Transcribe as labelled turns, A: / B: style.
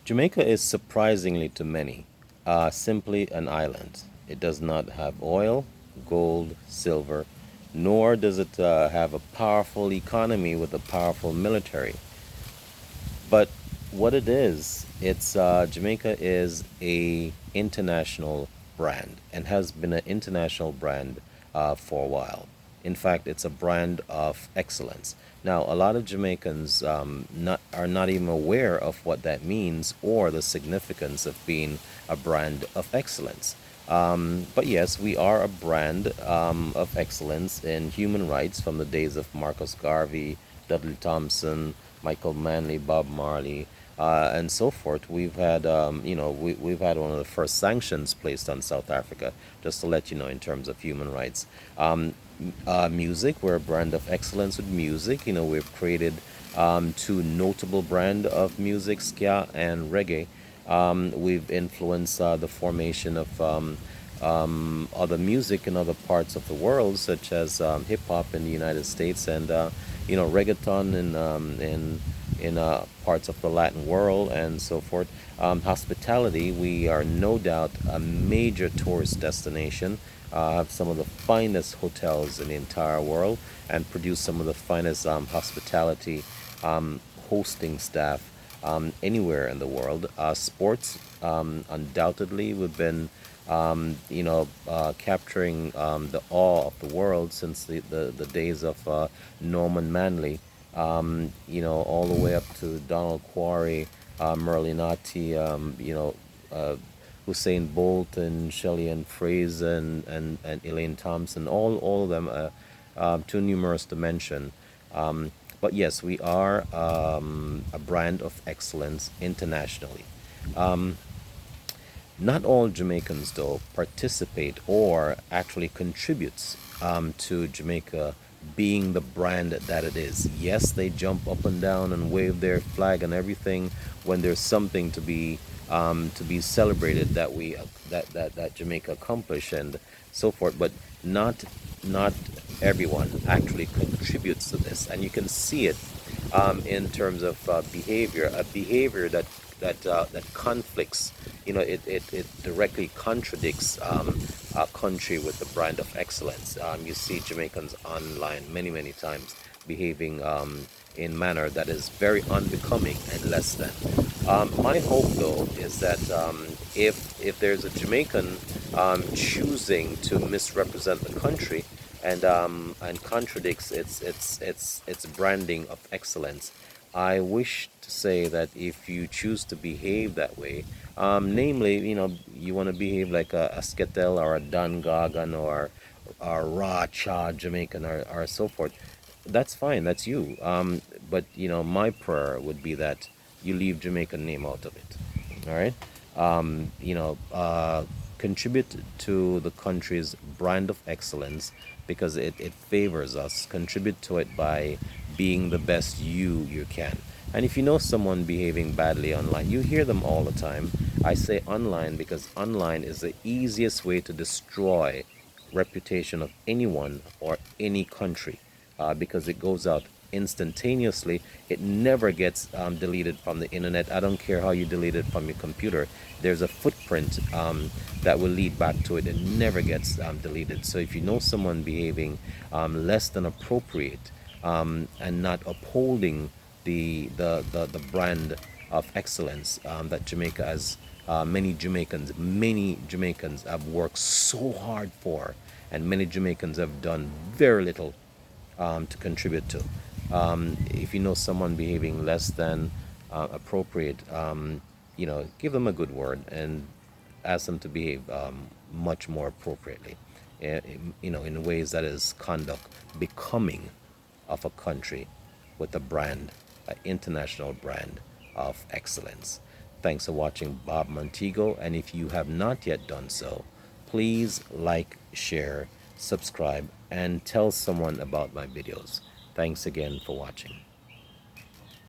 A: Jamaica is surprisingly to many simply an island. It does not have oil, gold, silver, nor does it have a powerful economy with a powerful military. But what it is, it's Jamaica is a international brand and has been an international brand for a while. In fact, it's a brand of excellence. Now, a lot of Jamaicans are not even aware of what that means or the significance of being a brand of excellence. But yes, we are a brand of excellence in human rights from the days of Marcus Garvey, Dudley Thompson, Michael Manley, Bob Marley, and so forth. We've had one of the first sanctions placed on South Africa, just to let you know, in terms of human rights. Music, we're a brand of excellence with music. We've created two notable brand of music, ska and reggae. We've influenced the formation of other music in other parts of the world, such as hip hop in the United States and reggaeton in parts of the Latin world and so forth. Hospitality, we are no doubt a major tourist destination. Have some of the finest hotels in the entire world and produce some of the finest hospitality hosting staff anywhere in the world. Sports, undoubtedly, we've been, capturing the awe of the world since the days of Norman Manley, all the way up to Donald Quarry, Merlinati, Hussein Bolt and Shelley-Ann Fraser and Elaine Thompson, all of them too numerous to mention. But yes, we are a brand of excellence internationally. Um, Not all Jamaicans, though, participate or actually contributes to Jamaica being the brand that it is. Yes, they jump up and down and wave their flag and everything when there's something to be celebrated that that Jamaica accomplished and so forth. But not everyone actually contributes to this, and you can see it in terms of behavior, a behavior that conflicts. It directly contradicts our country with the brand of excellence. You see Jamaicans online many times behaving in manner that is very unbecoming and less than. My hope, though, is that if there's a Jamaican choosing to misrepresent the country and contradicts its branding of excellence, I wish to say that if you choose to behave that way, namely, you want to behave like a Sketel or a Dungargan or a Ra Cha Jamaican or so forth, that's fine, that's you. But, my prayer would be that you leave Jamaican name out of it. All right? Contribute to the country's brand of excellence because it favors us. Contribute to it by being the best you can. And if you know someone behaving badly online, you hear them all the time. I say online because online is the easiest way to destroy reputation of anyone or any country because it goes out instantaneously. It never gets deleted from the internet. I don't care how you delete it from your computer. There's a footprint that will lead back to it. It never gets deleted. So if you know someone behaving less than appropriate and not upholding the brand of excellence that Jamaica has, many Jamaicans have worked so hard for, and many Jamaicans have done very little to contribute to. If you know someone behaving less than appropriate, give them a good word and ask them to behave much more appropriately, in ways that is conduct becoming of a country with a brand, an international brand of excellence. Thanks for watching Bob Montego, and if you have not yet done so, please like, share, subscribe, and tell someone about my videos. Thanks again for watching.